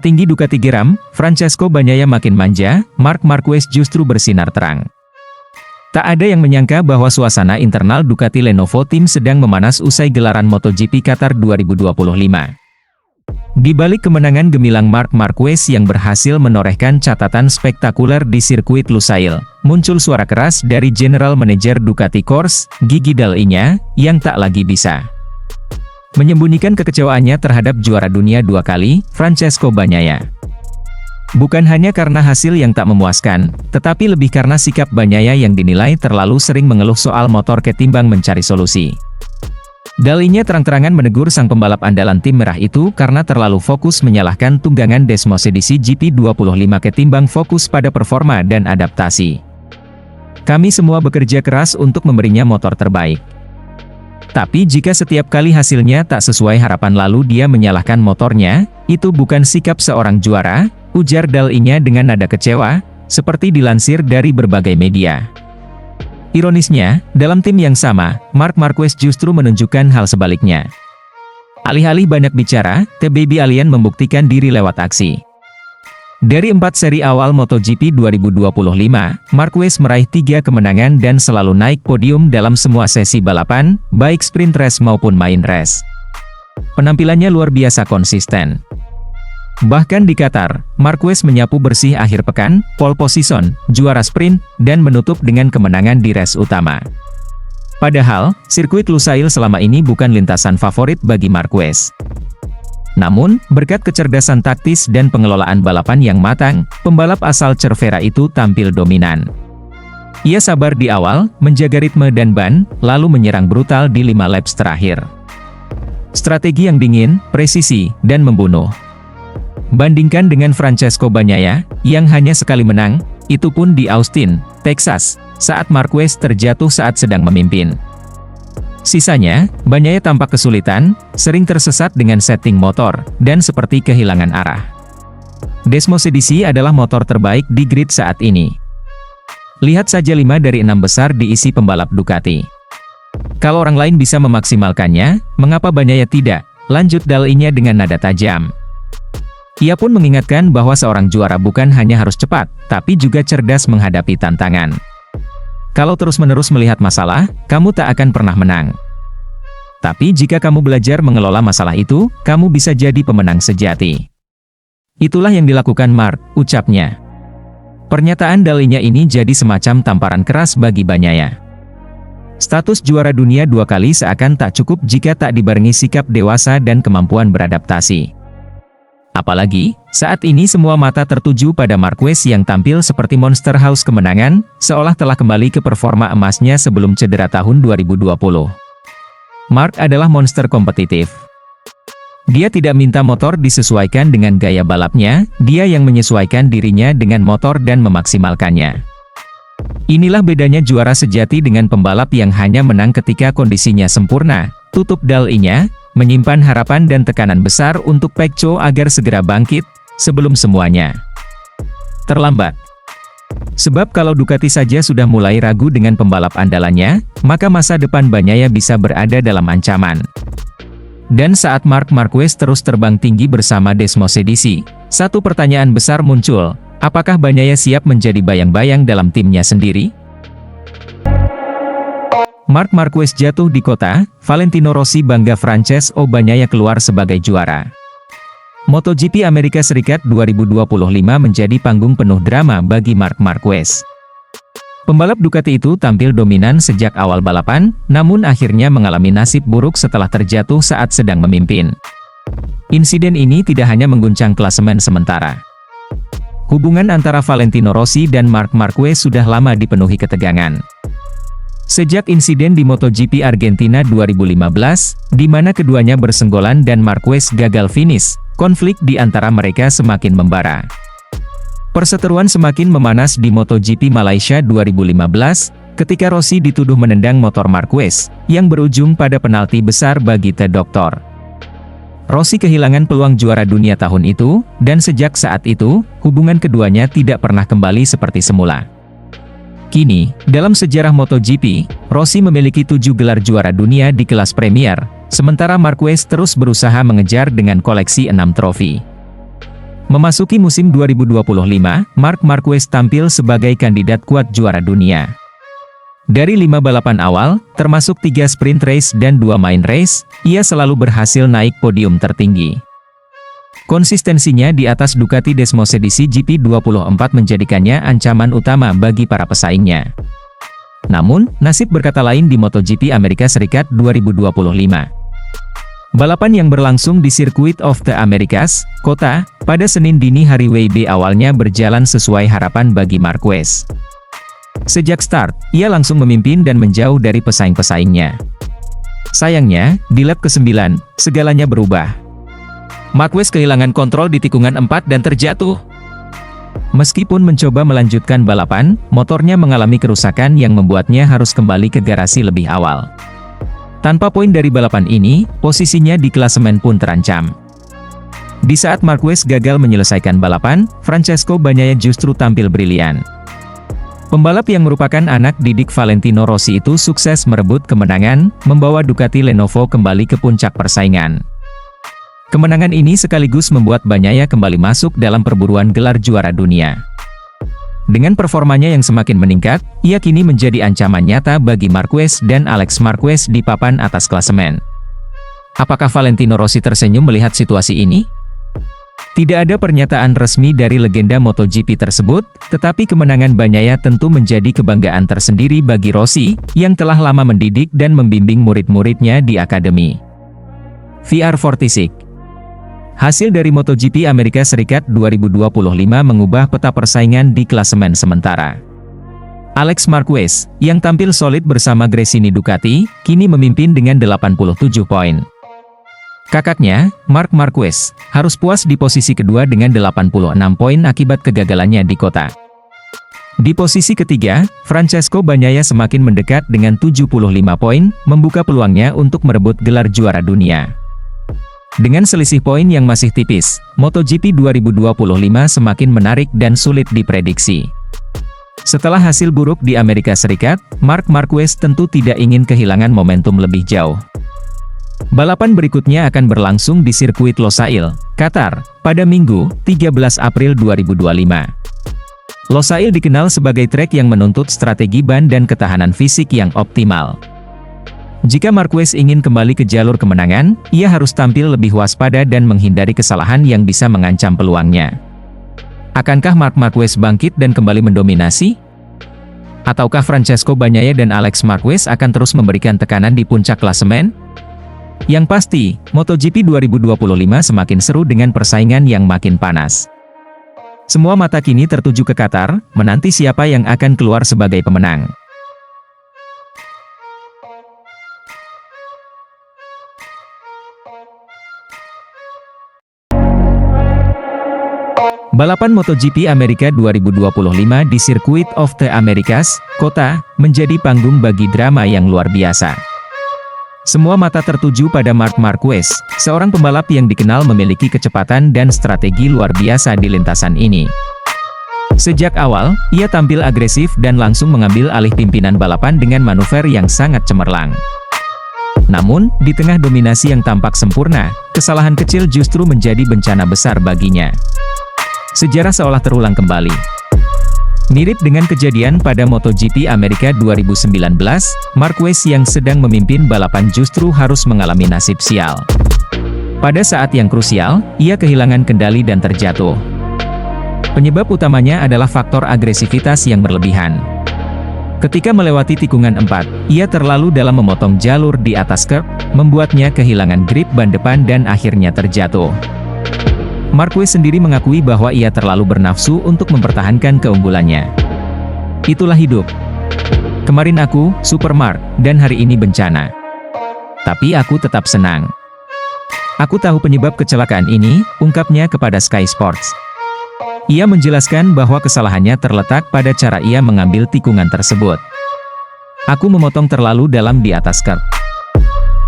Petinggi Ducati geram, Francesco Bagnaia makin manja, Marc Marquez justru bersinar terang. Tak ada yang menyangka bahwa suasana internal Ducati Lenovo Team sedang memanas usai gelaran MotoGP Qatar 2025. Di balik kemenangan gemilang Marc Marquez yang berhasil menorehkan catatan spektakuler di sirkuit Lusail, muncul suara keras dari General Manager Ducati Corse, Gigi Dall'Igna, yang tak lagi bisa menyembunyikan kekecewaannya terhadap juara dunia 2 kali, Francesco Bagnaia. Bukan hanya karena hasil yang tak memuaskan, tetapi lebih karena sikap Bagnaia yang dinilai terlalu sering mengeluh soal motor ketimbang mencari solusi. Dall'Igna terang-terangan menegur sang pembalap andalan tim merah itu karena terlalu fokus menyalahkan tunggangan Desmosedici GP25 ketimbang fokus pada performa dan adaptasi. Kami semua bekerja keras untuk memberinya motor terbaik. Tapi jika setiap kali hasilnya tak sesuai harapan lalu dia menyalahkan motornya, itu bukan sikap seorang juara, ujar Dall'Igna dengan nada kecewa, seperti dilansir dari berbagai media. Ironisnya, dalam tim yang sama, Marc Marquez justru menunjukkan hal sebaliknya. Alih-alih banyak bicara, The Baby Alien membuktikan diri lewat aksi. Dari 4 seri awal MotoGP 2025, Marquez meraih 3 kemenangan dan selalu naik podium dalam semua sesi balapan, baik sprint race maupun main race. Penampilannya luar biasa konsisten. Bahkan di Qatar, Marquez menyapu bersih akhir pekan, pole position, juara sprint, dan menutup dengan kemenangan di race utama. Padahal, sirkuit Lusail selama ini bukan lintasan favorit bagi Marquez. Namun, berkat kecerdasan taktis dan pengelolaan balapan yang matang, pembalap asal Cervera itu tampil dominan. Ia sabar di awal, menjaga ritme dan ban, lalu menyerang brutal di 5 laps terakhir. Strategi yang dingin, presisi, dan membunuh. Bandingkan dengan Francesco Bagnaia, yang hanya sekali menang, itu pun di Austin, Texas, saat Marquez terjatuh saat sedang memimpin. Sisanya, Bagnaia tampak kesulitan, sering tersesat dengan setting motor, dan seperti kehilangan arah. Desmosedici adalah motor terbaik di grid saat ini. Lihat saja 5 dari 6 besar diisi pembalap Ducati. Kalau orang lain bisa memaksimalkannya, mengapa Bagnaia tidak? Lanjut Dall'Igna dengan nada tajam. Ia pun mengingatkan bahwa seorang juara bukan hanya harus cepat, tapi juga cerdas menghadapi tantangan. Kalau terus-menerus melihat masalah, kamu tak akan pernah menang. Tapi jika kamu belajar mengelola masalah itu, kamu bisa jadi pemenang sejati. Itulah yang dilakukan Marc, ucapnya. Pernyataan Dall'Igna ini jadi semacam tamparan keras bagi Bagnaia. Status juara dunia 2 kali seakan tak cukup jika tak dibarengi sikap dewasa dan kemampuan beradaptasi. Apalagi, saat ini semua mata tertuju pada Marquez yang tampil seperti monster haus kemenangan, seolah telah kembali ke performa emasnya sebelum cedera tahun 2020. Marc adalah monster kompetitif. Dia tidak minta motor disesuaikan dengan gaya balapnya, dia yang menyesuaikan dirinya dengan motor dan memaksimalkannya. Inilah bedanya juara sejati dengan pembalap yang hanya menang ketika kondisinya sempurna, tutup Dall'Igna, menyimpan harapan dan tekanan besar untuk Pecco agar segera bangkit, sebelum semuanya terlambat. Sebab kalau Ducati saja sudah mulai ragu dengan pembalap andalannya, maka masa depan Bagnaia bisa berada dalam ancaman. Dan saat Marc Marquez terus terbang tinggi bersama Desmosedici, satu pertanyaan besar muncul, apakah Bagnaia siap menjadi bayang-bayang dalam timnya sendiri? Marc Marquez jatuh di kota, Valentino Rossi bangga Francesco Bagnaia keluar sebagai juara. MotoGP Amerika Serikat 2025 menjadi panggung penuh drama bagi Marc Marquez. Pembalap Ducati itu tampil dominan sejak awal balapan, namun akhirnya mengalami nasib buruk setelah terjatuh saat sedang memimpin. Insiden ini tidak hanya mengguncang klasemen sementara. Hubungan antara Valentino Rossi dan Marc Marquez sudah lama dipenuhi ketegangan. Sejak insiden di MotoGP Argentina 2015, di mana keduanya bersenggolan dan Marquez gagal finish, konflik di antara mereka semakin membara. Perseteruan semakin memanas di MotoGP Malaysia 2015, ketika Rossi dituduh menendang motor Marquez, yang berujung pada penalti besar bagi The Doctor. Rossi kehilangan peluang juara dunia tahun itu, dan sejak saat itu, hubungan keduanya tidak pernah kembali seperti semula. Kini, dalam sejarah MotoGP, Rossi memiliki 7 gelar juara dunia di kelas Premier, sementara Marquez terus berusaha mengejar dengan koleksi 6 trofi. Memasuki musim 2025, Marc Marquez tampil sebagai kandidat kuat juara dunia. Dari 5 balapan awal, termasuk 3 sprint race dan 2 main race, ia selalu berhasil naik podium tertinggi. Konsistensinya di atas Ducati Desmosedici GP24 menjadikannya ancaman utama bagi para pesaingnya. Namun, nasib berkata lain di MotoGP Amerika Serikat 2025. Balapan yang berlangsung di Circuit of the Americas, Kota, pada Senin dini hari WIB awalnya berjalan sesuai harapan bagi Marquez. Sejak start, ia langsung memimpin dan menjauh dari pesaing-pesaingnya. Sayangnya, di lap ke-9, segalanya berubah. Marquez kehilangan kontrol di tikungan 4 dan terjatuh. Meskipun mencoba melanjutkan balapan, motornya mengalami kerusakan yang membuatnya harus kembali ke garasi lebih awal. Tanpa poin dari balapan ini, posisinya di klasemen pun terancam. Di saat Marquez gagal menyelesaikan balapan, Francesco Bagnaia justru tampil brilian. Pembalap yang merupakan anak didik Valentino Rossi itu sukses merebut kemenangan, membawa Ducati Lenovo kembali ke puncak persaingan. Kemenangan ini sekaligus membuat Bagnaia kembali masuk dalam perburuan gelar juara dunia. Dengan performanya yang semakin meningkat, ia kini menjadi ancaman nyata bagi Marquez dan Alex Marquez di papan atas klasemen. Apakah Valentino Rossi tersenyum melihat situasi ini? Tidak ada pernyataan resmi dari legenda MotoGP tersebut, tetapi kemenangan Bagnaia tentu menjadi kebanggaan tersendiri bagi Rossi, yang telah lama mendidik dan membimbing murid-muridnya di akademi. VR46. Hasil dari MotoGP Amerika Serikat 2025 mengubah peta persaingan di klasemen sementara. Alex Marquez, yang tampil solid bersama Gresini Ducati, kini memimpin dengan 87 poin. Kakaknya, Marc Marquez, harus puas di posisi kedua dengan 86 poin akibat kegagalannya di Kota. Di posisi ketiga, Francesco Bagnaia semakin mendekat dengan 75 poin, membuka peluangnya untuk merebut gelar juara dunia. Dengan selisih poin yang masih tipis, MotoGP 2025 semakin menarik dan sulit diprediksi. Setelah hasil buruk di Amerika Serikat, Marc Marquez tentu tidak ingin kehilangan momentum lebih jauh. Balapan berikutnya akan berlangsung di sirkuit Losail, Qatar, pada Minggu, 13 April 2025. Losail dikenal sebagai trek yang menuntut strategi ban dan ketahanan fisik yang optimal. Jika Marquez ingin kembali ke jalur kemenangan, ia harus tampil lebih waspada dan menghindari kesalahan yang bisa mengancam peluangnya. Akankah Marc Marquez bangkit dan kembali mendominasi? Ataukah Francesco Bagnaia dan Alex Marquez akan terus memberikan tekanan di puncak klasemen? Yang pasti, MotoGP 2025 semakin seru dengan persaingan yang makin panas. Semua mata kini tertuju ke Qatar, menanti siapa yang akan keluar sebagai pemenang. Balapan MotoGP Amerika 2025 di Circuit of the Americas, Kota, menjadi panggung bagi drama yang luar biasa. Semua mata tertuju pada Marc Marquez, seorang pembalap yang dikenal memiliki kecepatan dan strategi luar biasa di lintasan ini. Sejak awal, ia tampil agresif dan langsung mengambil alih pimpinan balapan dengan manuver yang sangat cemerlang. Namun, di tengah dominasi yang tampak sempurna, kesalahan kecil justru menjadi bencana besar baginya. Sejarah seolah terulang kembali. Mirip dengan kejadian pada MotoGP Amerika 2019, Marquez yang sedang memimpin balapan justru harus mengalami nasib sial. Pada saat yang krusial, ia kehilangan kendali dan terjatuh. Penyebab utamanya adalah faktor agresivitas yang berlebihan. Ketika melewati tikungan 4, ia terlalu dalam memotong jalur di atas curb, membuatnya kehilangan grip ban depan dan akhirnya terjatuh. Marquez sendiri mengakui bahwa ia terlalu bernafsu untuk mempertahankan keunggulannya. Itulah hidup. Kemarin aku, Super Marc, dan hari ini bencana. Tapi aku tetap senang. Aku tahu penyebab kecelakaan ini, ungkapnya kepada Sky Sports. Ia menjelaskan bahwa kesalahannya terletak pada cara ia mengambil tikungan tersebut. Aku memotong terlalu dalam di atas curb.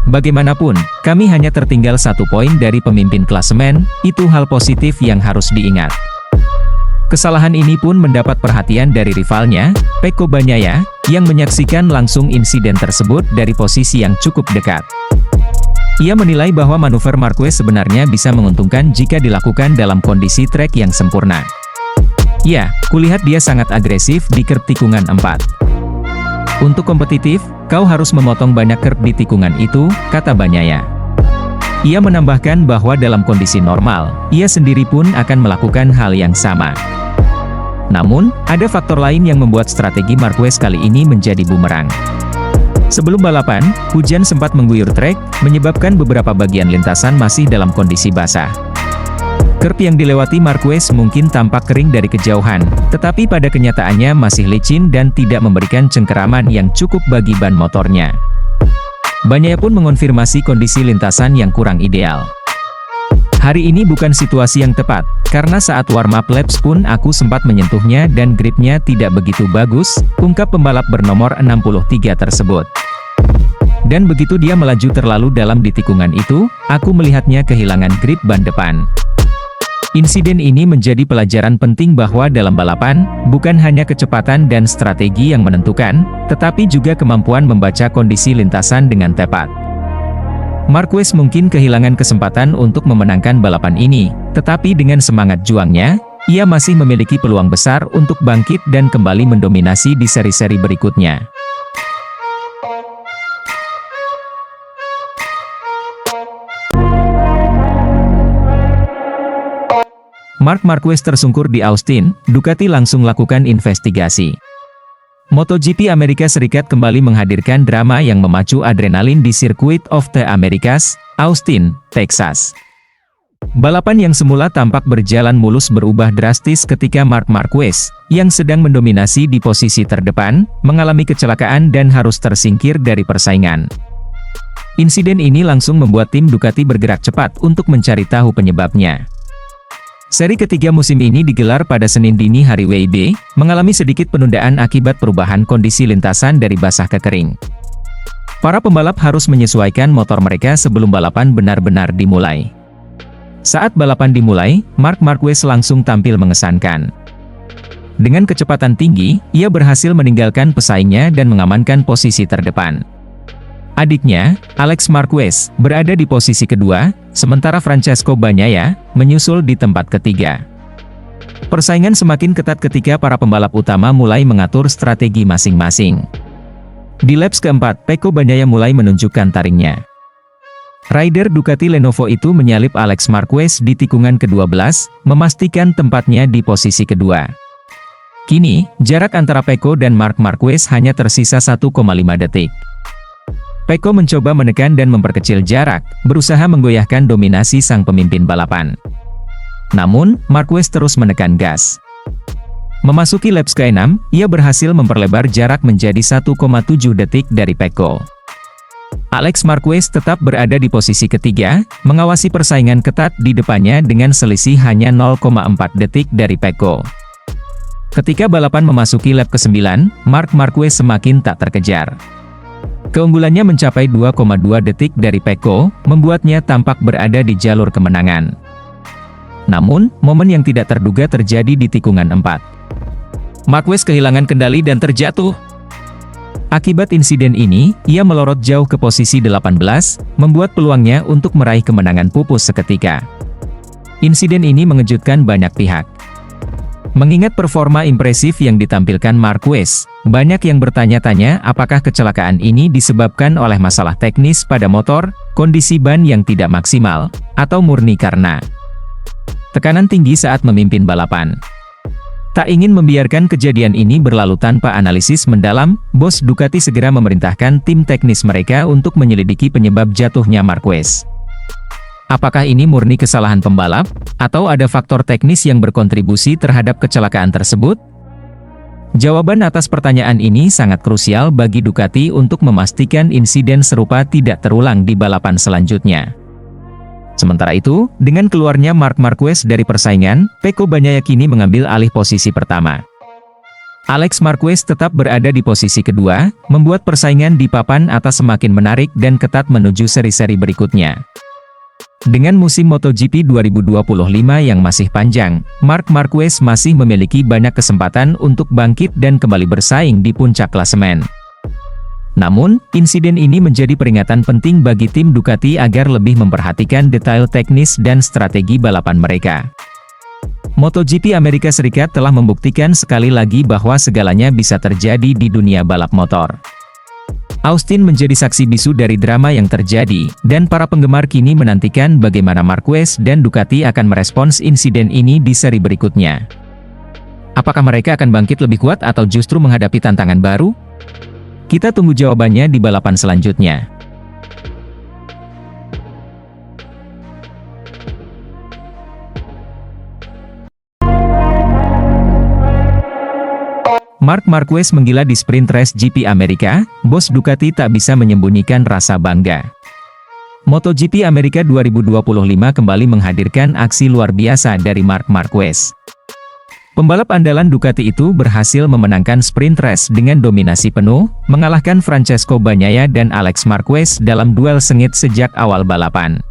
Bagaimanapun, kami hanya tertinggal 1 poin dari pemimpin klasemen, itu hal positif yang harus diingat. Kesalahan ini pun mendapat perhatian dari rivalnya, Pecco Bagnaia, yang menyaksikan langsung insiden tersebut dari posisi yang cukup dekat. Ia menilai bahwa manuver Marquez sebenarnya bisa menguntungkan jika dilakukan dalam kondisi trek yang sempurna. Ya, kulihat dia sangat agresif di kerb tikungan 4. Untuk kompetitif, kau harus memotong banyak kerb di tikungan itu, kata Bagnaia. Ia menambahkan bahwa dalam kondisi normal, ia sendiri pun akan melakukan hal yang sama. Namun, ada faktor lain yang membuat strategi Marquez kali ini menjadi bumerang. Sebelum balapan, hujan sempat mengguyur trek, menyebabkan beberapa bagian lintasan masih dalam kondisi basah. Kerb yang dilewati Marquez mungkin tampak kering dari kejauhan, tetapi pada kenyataannya masih licin dan tidak memberikan cengkeraman yang cukup bagi ban motornya. Bagnaia pun mengonfirmasi kondisi lintasan yang kurang ideal. Hari ini bukan situasi yang tepat, karena saat warm-up laps pun aku sempat menyentuhnya dan gripnya tidak begitu bagus, ungkap pembalap bernomor 63 tersebut. Dan begitu dia melaju terlalu dalam di tikungan itu, aku melihatnya kehilangan grip ban depan. Insiden ini menjadi pelajaran penting bahwa dalam balapan, bukan hanya kecepatan dan strategi yang menentukan, tetapi juga kemampuan membaca kondisi lintasan dengan tepat. Marquez mungkin kehilangan kesempatan untuk memenangkan balapan ini, tetapi dengan semangat juangnya, ia masih memiliki peluang besar untuk bangkit dan kembali mendominasi di seri-seri berikutnya. Marc Marquez tersungkur di Austin, Ducati langsung lakukan investigasi. MotoGP Amerika Serikat kembali menghadirkan drama yang memacu adrenalin di Circuit of the Americas, Austin, Texas. Balapan yang semula tampak berjalan mulus berubah drastis ketika Marc Marquez, yang sedang mendominasi di posisi terdepan, mengalami kecelakaan dan harus tersingkir dari persaingan. Insiden ini langsung membuat tim Ducati bergerak cepat untuk mencari tahu penyebabnya. Seri ketiga musim ini digelar pada Senin dini hari WIB, mengalami sedikit penundaan akibat perubahan kondisi lintasan dari basah ke kering. Para pembalap harus menyesuaikan motor mereka sebelum balapan benar-benar dimulai. Saat balapan dimulai, Marc Marquez langsung tampil mengesankan. Dengan kecepatan tinggi, ia berhasil meninggalkan pesaingnya dan mengamankan posisi terdepan. Adiknya, Alex Marquez, berada di posisi kedua, sementara Francesco Bagnaia menyusul di tempat ketiga. Persaingan semakin ketat ketika para pembalap utama mulai mengatur strategi masing-masing. Di laps keempat, Pecco Bagnaia mulai menunjukkan taringnya. Rider Ducati Lenovo itu menyalip Alex Marquez di tikungan ke-12, memastikan tempatnya di posisi kedua. Kini, jarak antara Pecco dan Marc Marquez hanya tersisa 1,5 detik. Pecco mencoba menekan dan memperkecil jarak, berusaha menggoyahkan dominasi sang pemimpin balapan. Namun, Marquez terus menekan gas. Memasuki laps ke-6, ia berhasil memperlebar jarak menjadi 1,7 detik dari Pecco. Alex Marquez tetap berada di posisi ketiga, mengawasi persaingan ketat di depannya dengan selisih hanya 0,4 detik dari Pecco. Ketika balapan memasuki lap ke-9, Marc Marquez semakin tak terkejar. Keunggulannya mencapai 2,2 detik dari Pecco, membuatnya tampak berada di jalur kemenangan. Namun, momen yang tidak terduga terjadi di tikungan 4. Marquez kehilangan kendali dan terjatuh. Akibat insiden ini, ia melorot jauh ke posisi 18, membuat peluangnya untuk meraih kemenangan pupus seketika. Insiden ini mengejutkan banyak pihak. Mengingat performa impresif yang ditampilkan Marquez, banyak yang bertanya-tanya apakah kecelakaan ini disebabkan oleh masalah teknis pada motor, kondisi ban yang tidak maksimal, atau murni karena tekanan tinggi saat memimpin balapan. Tak ingin membiarkan kejadian ini berlalu tanpa analisis mendalam, bos Ducati segera memerintahkan tim teknis mereka untuk menyelidiki penyebab jatuhnya Marquez. Apakah ini murni kesalahan pembalap, atau ada faktor teknis yang berkontribusi terhadap kecelakaan tersebut? Jawaban atas pertanyaan ini sangat krusial bagi Ducati untuk memastikan insiden serupa tidak terulang di balapan selanjutnya. Sementara itu, dengan keluarnya Marc Marquez dari persaingan, Pecco Bagnaia kini mengambil alih posisi pertama. Alex Marquez tetap berada di posisi kedua, membuat persaingan di papan atas semakin menarik dan ketat menuju seri-seri berikutnya. Dengan musim MotoGP 2025 yang masih panjang, Marc Marquez masih memiliki banyak kesempatan untuk bangkit dan kembali bersaing di puncak klasemen. Namun, insiden ini menjadi peringatan penting bagi tim Ducati agar lebih memperhatikan detail teknis dan strategi balapan mereka. MotoGP Amerika Serikat telah membuktikan sekali lagi bahwa segalanya bisa terjadi di dunia balap motor. Austin menjadi saksi bisu dari drama yang terjadi, dan para penggemar kini menantikan bagaimana Marquez dan Ducati akan merespons insiden ini di seri berikutnya. Apakah mereka akan bangkit lebih kuat atau justru menghadapi tantangan baru? Kita tunggu jawabannya di balapan selanjutnya. Marc Marquez menggila di sprint race GP Amerika, bos Ducati tak bisa menyembunyikan rasa bangga. MotoGP Amerika 2025 kembali menghadirkan aksi luar biasa dari Marc Marquez. Pembalap andalan Ducati itu berhasil memenangkan sprint race dengan dominasi penuh, mengalahkan Francesco Bagnaia dan Alex Marquez dalam duel sengit sejak awal balapan.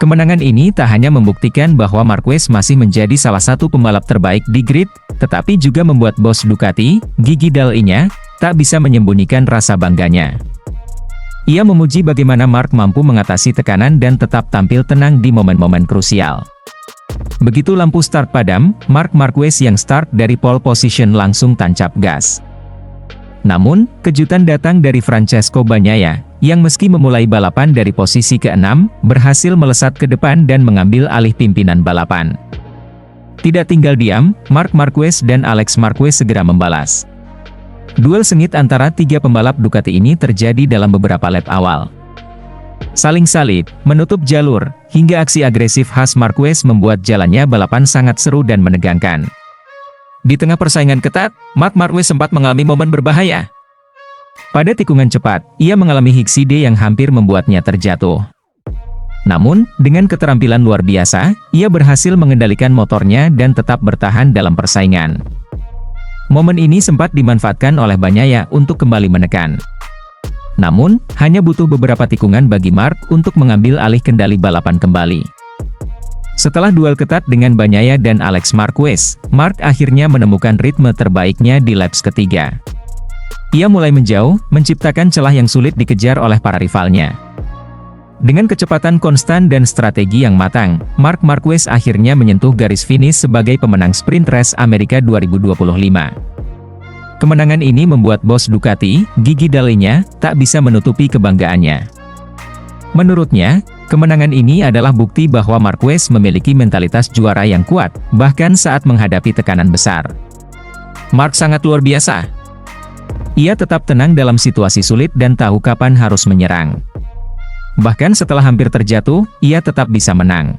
Kemenangan ini tak hanya membuktikan bahwa Marquez masih menjadi salah satu pembalap terbaik di grid, tetapi juga membuat bos Ducati, Gigi Dall'Igna, tak bisa menyembunyikan rasa bangganya. Ia memuji bagaimana Marc mampu mengatasi tekanan dan tetap tampil tenang di momen-momen krusial. Begitu lampu start padam, Marc Marquez yang start dari pole position langsung tancap gas. Namun, kejutan datang dari Francesco Bagnaia, yang meski memulai balapan dari posisi ke-6, berhasil melesat ke depan dan mengambil alih pimpinan balapan. Tidak tinggal diam, Marc Marquez dan Alex Marquez segera membalas. Duel sengit antara tiga pembalap Ducati ini terjadi dalam beberapa lap awal. Saling salib, menutup jalur, hingga aksi agresif khas Marquez membuat jalannya balapan sangat seru dan menegangkan. Di tengah persaingan ketat, Marc Marquez sempat mengalami momen berbahaya. Pada tikungan cepat, ia mengalami hixide yang hampir membuatnya terjatuh. Namun, dengan keterampilan luar biasa, ia berhasil mengendalikan motornya dan tetap bertahan dalam persaingan. Momen ini sempat dimanfaatkan oleh Bagnaia untuk kembali menekan. Namun, hanya butuh beberapa tikungan bagi Marc untuk mengambil alih kendali balapan kembali. Setelah duel ketat dengan Bagnaia dan Alex Marquez, Marc akhirnya menemukan ritme terbaiknya di laps ketiga. Ia mulai menjauh, menciptakan celah yang sulit dikejar oleh para rivalnya. Dengan kecepatan konstan dan strategi yang matang, Marc Marquez akhirnya menyentuh garis finish sebagai pemenang sprint race Amerika 2025. Kemenangan ini membuat bos Ducati, Gigi Dall'Igna, tak bisa menutupi kebanggaannya. Menurutnya, kemenangan ini adalah bukti bahwa Marquez memiliki mentalitas juara yang kuat, bahkan saat menghadapi tekanan besar. Marc sangat luar biasa. Ia tetap tenang dalam situasi sulit dan tahu kapan harus menyerang. Bahkan setelah hampir terjatuh, ia tetap bisa menang.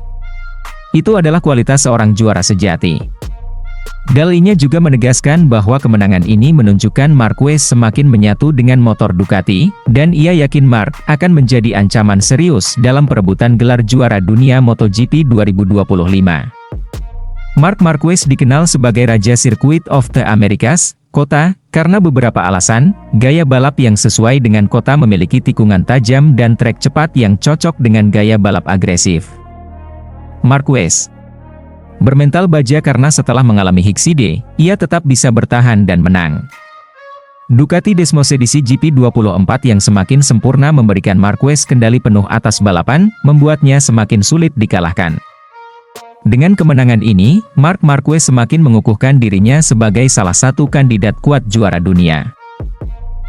Itu adalah kualitas seorang juara sejati. Dall'Igna juga menegaskan bahwa kemenangan ini menunjukkan Marquez semakin menyatu dengan motor Ducati, dan ia yakin Marc akan menjadi ancaman serius dalam perebutan gelar juara dunia MotoGP 2025. Marc Marquez dikenal sebagai Raja Circuit of the Americas, kota, karena beberapa alasan: gaya balap yang sesuai dengan kota, memiliki tikungan tajam dan trek cepat yang cocok dengan gaya balap agresif. Marquez bermental baja karena setelah mengalami hixide, ia tetap bisa bertahan dan menang. Ducati Desmosedici GP24 yang semakin sempurna memberikan Marquez kendali penuh atas balapan, membuatnya semakin sulit dikalahkan. Dengan kemenangan ini, Marc Marquez semakin mengukuhkan dirinya sebagai salah satu kandidat kuat juara dunia.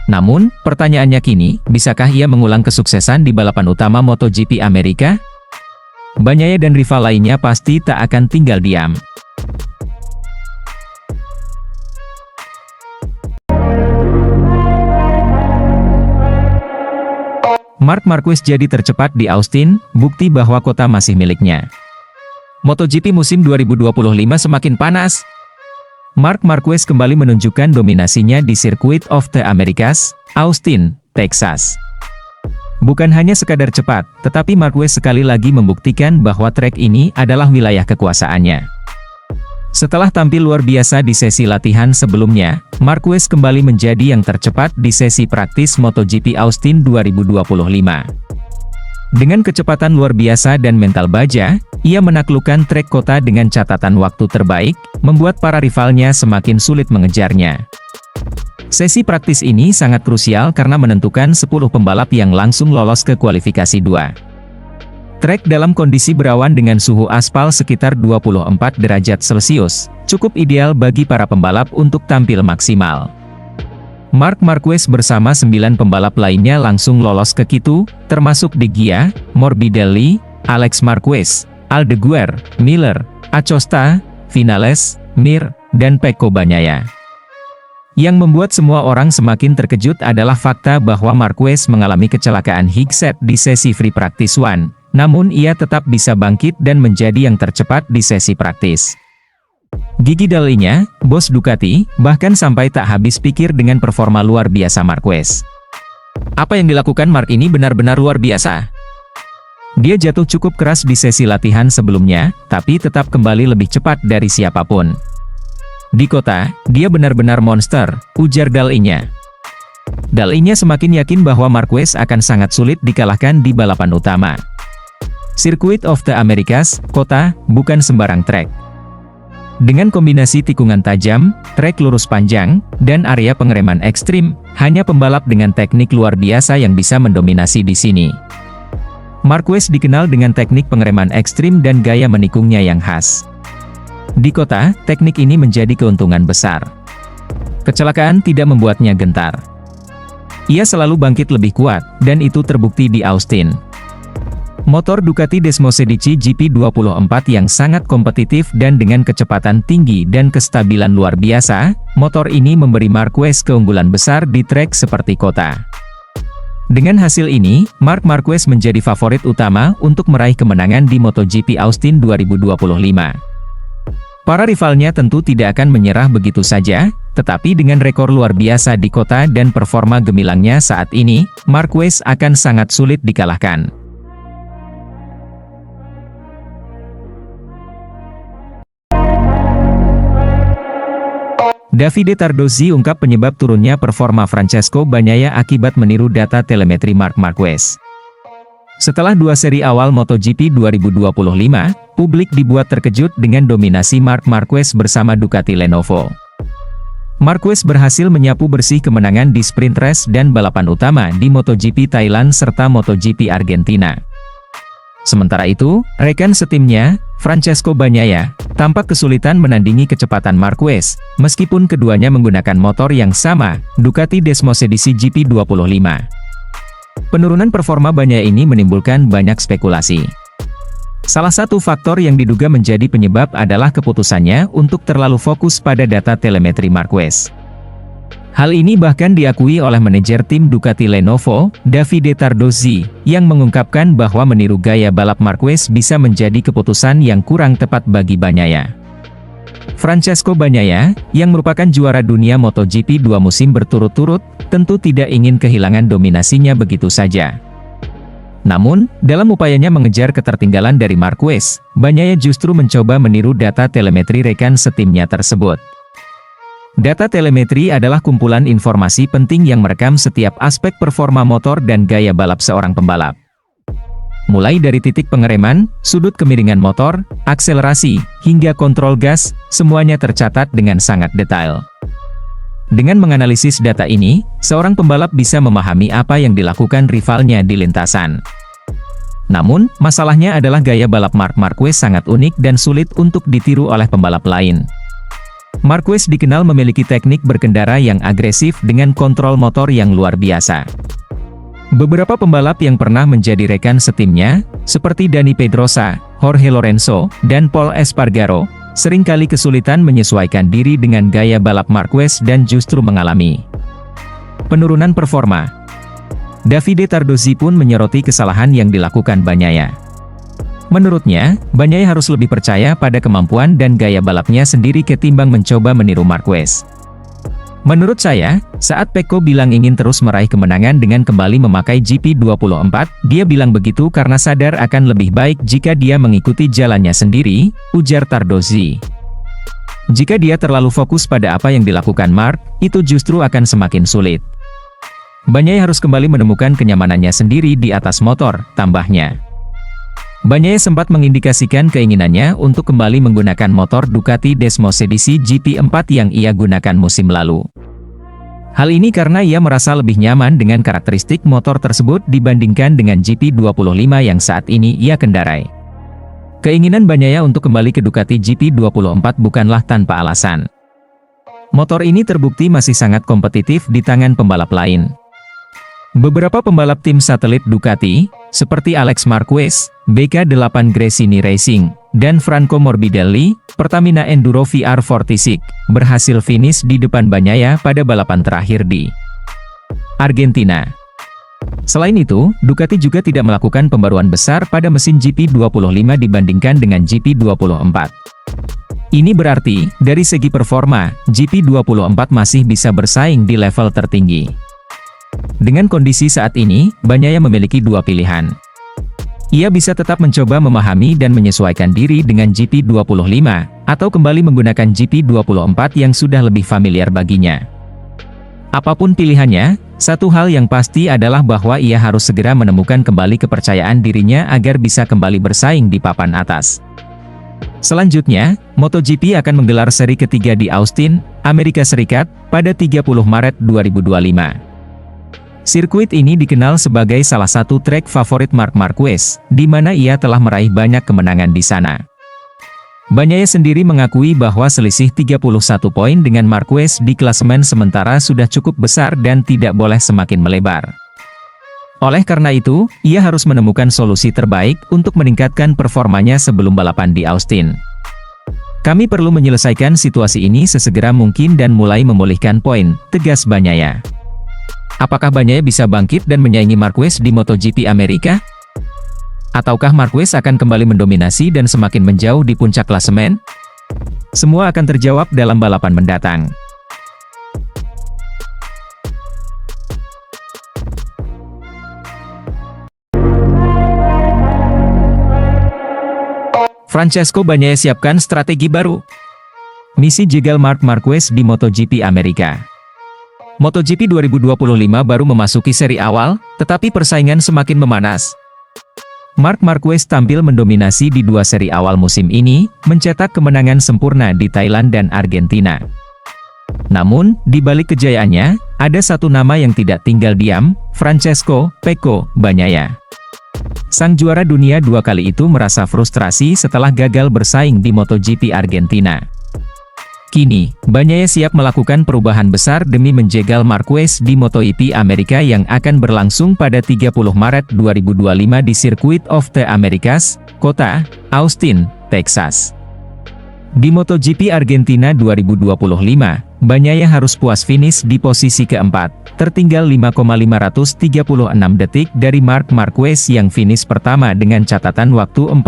Namun, pertanyaannya kini, bisakah ia mengulang kesuksesan di balapan utama MotoGP Amerika? Bagnaia dan rival lainnya pasti tak akan tinggal diam. Marc Marquez jadi tercepat di Austin, bukti bahwa kota masih miliknya. MotoGP musim 2025 semakin panas. Marc Marquez kembali menunjukkan dominasinya di Circuit of the Americas, Austin, Texas. Bukan hanya sekadar cepat, tetapi Marquez sekali lagi membuktikan bahwa trek ini adalah wilayah kekuasaannya. Setelah tampil luar biasa di sesi latihan sebelumnya, Marquez kembali menjadi yang tercepat di sesi praktis MotoGP Austin 2025. Dengan kecepatan luar biasa dan mental baja, ia menaklukkan trek kota dengan catatan waktu terbaik, membuat para rivalnya semakin sulit mengejarnya. Sesi praktis ini sangat krusial karena menentukan 10 pembalap yang langsung lolos ke kualifikasi 2. Trek dalam kondisi berawan dengan suhu aspal sekitar 24 derajat Celcius, cukup ideal bagi para pembalap untuk tampil maksimal. Marc Marquez bersama 9 pembalap lainnya langsung lolos ke Q2, termasuk De Gia, Morbidelli, Alex Marquez, Aldeguer, Miller, Acosta, Vinales, Mir, dan Pecco Bagnaia. Yang membuat semua orang semakin terkejut adalah fakta bahwa Marquez mengalami kecelakaan Hickset di sesi free practice 1, namun ia tetap bisa bangkit dan menjadi yang tercepat di sesi praktis. Gigi Dall'Igna, bos Ducati, bahkan sampai tak habis pikir dengan performa luar biasa Marquez. Apa yang dilakukan Marc ini benar-benar luar biasa. Dia jatuh cukup keras di sesi latihan sebelumnya, tapi tetap kembali lebih cepat dari siapapun. Di kota, dia benar-benar monster, ujar Dall'Igna. Dall'Igna semakin yakin bahwa Marquez akan sangat sulit dikalahkan di balapan utama. Circuit of the Americas, kota, bukan sembarang trek. Dengan kombinasi tikungan tajam, trek lurus panjang, dan area pengereman ekstrim, hanya pembalap dengan teknik luar biasa yang bisa mendominasi di sini. Marquez dikenal dengan teknik pengereman ekstrim dan gaya menikungnya yang khas. Di kota, teknik ini menjadi keuntungan besar. Kecelakaan tidak membuatnya gentar. Ia selalu bangkit lebih kuat, dan itu terbukti di Austin. Motor Ducati Desmosedici GP24 yang sangat kompetitif dan dengan kecepatan tinggi dan kestabilan luar biasa, motor ini memberi Marquez keunggulan besar di trek seperti kota. Dengan hasil ini, Marc Marquez menjadi favorit utama untuk meraih kemenangan di MotoGP Austin 2025. Para rivalnya tentu tidak akan menyerah begitu saja, tetapi dengan rekor luar biasa di kota dan performa gemilangnya saat ini, Marquez akan sangat sulit dikalahkan. Davide Tardozzi ungkap penyebab turunnya performa Francesco Bagnaia akibat meniru data telemetri Marc Marquez. Setelah 2 seri awal MotoGP 2025, publik dibuat terkejut dengan dominasi Marc Marquez bersama Ducati Lenovo. Marquez berhasil menyapu bersih kemenangan di sprint race dan balapan utama di MotoGP Thailand serta MotoGP Argentina. Sementara itu, rekan setimnya, Francesco Bagnaia, tampak kesulitan menandingi kecepatan Marquez, meskipun keduanya menggunakan motor yang sama, Ducati Desmosedici GP25. Penurunan performa Bagnaia ini menimbulkan banyak spekulasi. Salah satu faktor yang diduga menjadi penyebab adalah keputusannya untuk terlalu fokus pada data telemetri Marquez. Hal ini bahkan diakui oleh manajer tim Ducati Lenovo, Davide Tardozzi, yang mengungkapkan bahwa meniru gaya balap Marquez bisa menjadi keputusan yang kurang tepat bagi Bagnaia. Francesco Bagnaia, yang merupakan juara dunia MotoGP 2 musim berturut-turut, tentu tidak ingin kehilangan dominasinya begitu saja. Namun, dalam upayanya mengejar ketertinggalan dari Marquez, Bagnaia justru mencoba meniru data telemetri rekan setimnya tersebut. Data telemetri adalah kumpulan informasi penting yang merekam setiap aspek performa motor dan gaya balap seorang pembalap. Mulai dari titik pengereman, sudut kemiringan motor, akselerasi, hingga kontrol gas, semuanya tercatat dengan sangat detail. Dengan menganalisis data ini, seorang pembalap bisa memahami apa yang dilakukan rivalnya di lintasan. Namun, masalahnya adalah gaya balap Marc Marquez sangat unik dan sulit untuk ditiru oleh pembalap lain. Marquez dikenal memiliki teknik berkendara yang agresif dengan kontrol motor yang luar biasa. Beberapa pembalap yang pernah menjadi rekan setimnya, seperti Dani Pedrosa, Jorge Lorenzo, dan Pol Espargaro, seringkali kesulitan menyesuaikan diri dengan gaya balap Marquez dan justru mengalami penurunan performa. Davide Tardozzi pun menyoroti kesalahan yang dilakukan Bagnaia. Menurutnya, Bagnaia harus lebih percaya pada kemampuan dan gaya balapnya sendiri ketimbang mencoba meniru Marquez. Menurut saya, saat Pecco bilang ingin terus meraih kemenangan dengan kembali memakai GP24, dia bilang begitu karena sadar akan lebih baik jika dia mengikuti jalannya sendiri, ujar Tardozzi. Jika dia terlalu fokus pada apa yang dilakukan Marc, itu justru akan semakin sulit. Bagnaia harus kembali menemukan kenyamanannya sendiri di atas motor, tambahnya. Bagnaia sempat mengindikasikan keinginannya untuk kembali menggunakan motor Ducati Desmosedici GP4 yang ia gunakan musim lalu. Hal ini karena ia merasa lebih nyaman dengan karakteristik motor tersebut dibandingkan dengan GP25 yang saat ini ia kendarai. Keinginan Bagnaia untuk kembali ke Ducati GP24 bukanlah tanpa alasan. Motor ini terbukti masih sangat kompetitif di tangan pembalap lain. Beberapa pembalap tim satelit Ducati, seperti Alex Marquez, BK8 Gresini Racing, dan Franco Morbidelli, Pertamina Enduro VR46, berhasil finish di depan Bagnaia pada balapan terakhir di Argentina. Selain itu, Ducati juga tidak melakukan pembaruan besar pada mesin GP25 dibandingkan dengan GP24. Ini berarti, dari segi performa, GP24 masih bisa bersaing di level tertinggi. Dengan kondisi saat ini, Bagnaia memiliki dua pilihan. Ia bisa tetap mencoba memahami dan menyesuaikan diri dengan GP25, atau kembali menggunakan GP24 yang sudah lebih familiar baginya. Apapun pilihannya, satu hal yang pasti adalah bahwa ia harus segera menemukan kembali kepercayaan dirinya agar bisa kembali bersaing di papan atas. Selanjutnya, MotoGP akan menggelar seri ketiga di Austin, Amerika Serikat, pada 30 Maret 2025. Sirkuit ini dikenal sebagai salah satu trek favorit Marc Marquez, di mana ia telah meraih banyak kemenangan di sana. Bagnaia sendiri mengakui bahwa selisih 31 poin dengan Marquez di klasemen sementara sudah cukup besar dan tidak boleh semakin melebar. Oleh karena itu, ia harus menemukan solusi terbaik untuk meningkatkan performanya sebelum balapan di Austin. Kami perlu menyelesaikan situasi ini sesegera mungkin dan mulai memulihkan poin, tegas Bagnaia. Apakah Bagnaia bisa bangkit dan menyaingi Marquez di MotoGP Amerika? Ataukah Marquez akan kembali mendominasi dan semakin menjauh di puncak klasemen? Semua akan terjawab dalam balapan mendatang. Francesco Bagnaia siapkan strategi baru. Misi jegal Marc Marquez di MotoGP Amerika. MotoGP 2025 baru memasuki seri awal, tetapi persaingan semakin memanas. Marc Marquez tampil mendominasi di dua seri awal musim ini, mencetak kemenangan sempurna di Thailand dan Argentina. Namun, di balik kejayaannya, ada satu nama yang tidak tinggal diam, Francesco "Pecco" Bagnaia. Sang juara dunia dua kali itu merasa frustrasi setelah gagal bersaing di MotoGP Argentina. Kini, Bagnaia siap melakukan perubahan besar demi menjegal Marquez di MotoGP Amerika yang akan berlangsung pada 30 Maret 2025 di Circuit of the Americas, kota Austin, Texas. Di MotoGP Argentina 2025, Bagnaia harus puas finish di posisi keempat, tertinggal 5,536 detik dari Marc Marquez yang finish pertama dengan catatan waktu 41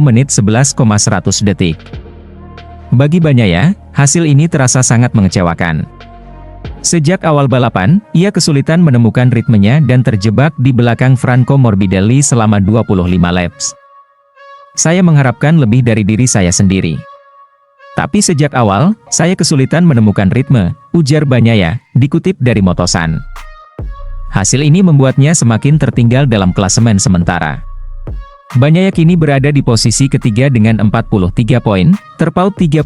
menit 11,100 detik. Bagi Bagnaia, hasil ini terasa sangat mengecewakan. Sejak awal balapan, ia kesulitan menemukan ritmenya dan terjebak di belakang Franco Morbidelli selama 25 laps. Saya mengharapkan lebih dari diri saya sendiri. Tapi sejak awal, saya kesulitan menemukan ritme, ujar Bagnaia, dikutip dari Motosan. Hasil ini membuatnya semakin tertinggal dalam klasemen sementara. Bagnaia kini berada di posisi ketiga dengan 43 poin, terpaut 31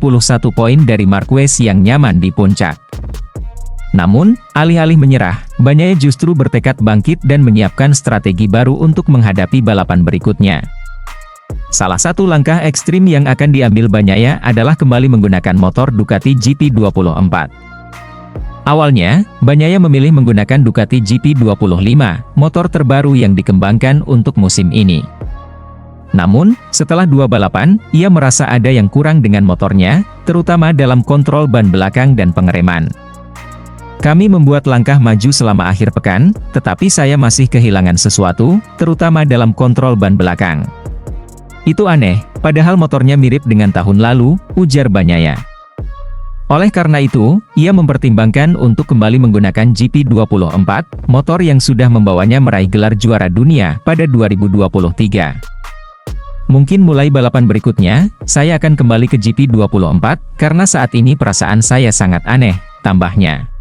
poin dari Marquez yang nyaman di puncak. Namun, alih-alih menyerah, Bagnaia justru bertekad bangkit dan menyiapkan strategi baru untuk menghadapi balapan berikutnya. Salah satu langkah ekstrim yang akan diambil Bagnaia adalah kembali menggunakan motor Ducati GP24. Awalnya, Bagnaia memilih menggunakan Ducati GP25, motor terbaru yang dikembangkan untuk musim ini. Namun, setelah dua balapan, ia merasa ada yang kurang dengan motornya, terutama dalam kontrol ban belakang dan pengereman. Kami membuat langkah maju selama akhir pekan, tetapi saya masih kehilangan sesuatu, terutama dalam kontrol ban belakang. Itu aneh, padahal motornya mirip dengan tahun lalu, ujar Bagnaia. Oleh karena itu, ia mempertimbangkan untuk kembali menggunakan GP24, motor yang sudah membawanya meraih gelar juara dunia pada 2023. Mungkin mulai balapan berikutnya, saya akan kembali ke GP24, karena saat ini perasaan saya sangat aneh, tambahnya.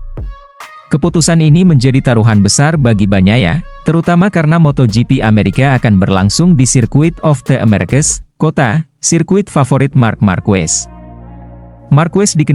Keputusan ini menjadi taruhan besar bagi Bagnaia, terutama karena MotoGP Amerika akan berlangsung di Circuit of the Americas, kota, sirkuit favorit Marc Marquez. Marquez dikenal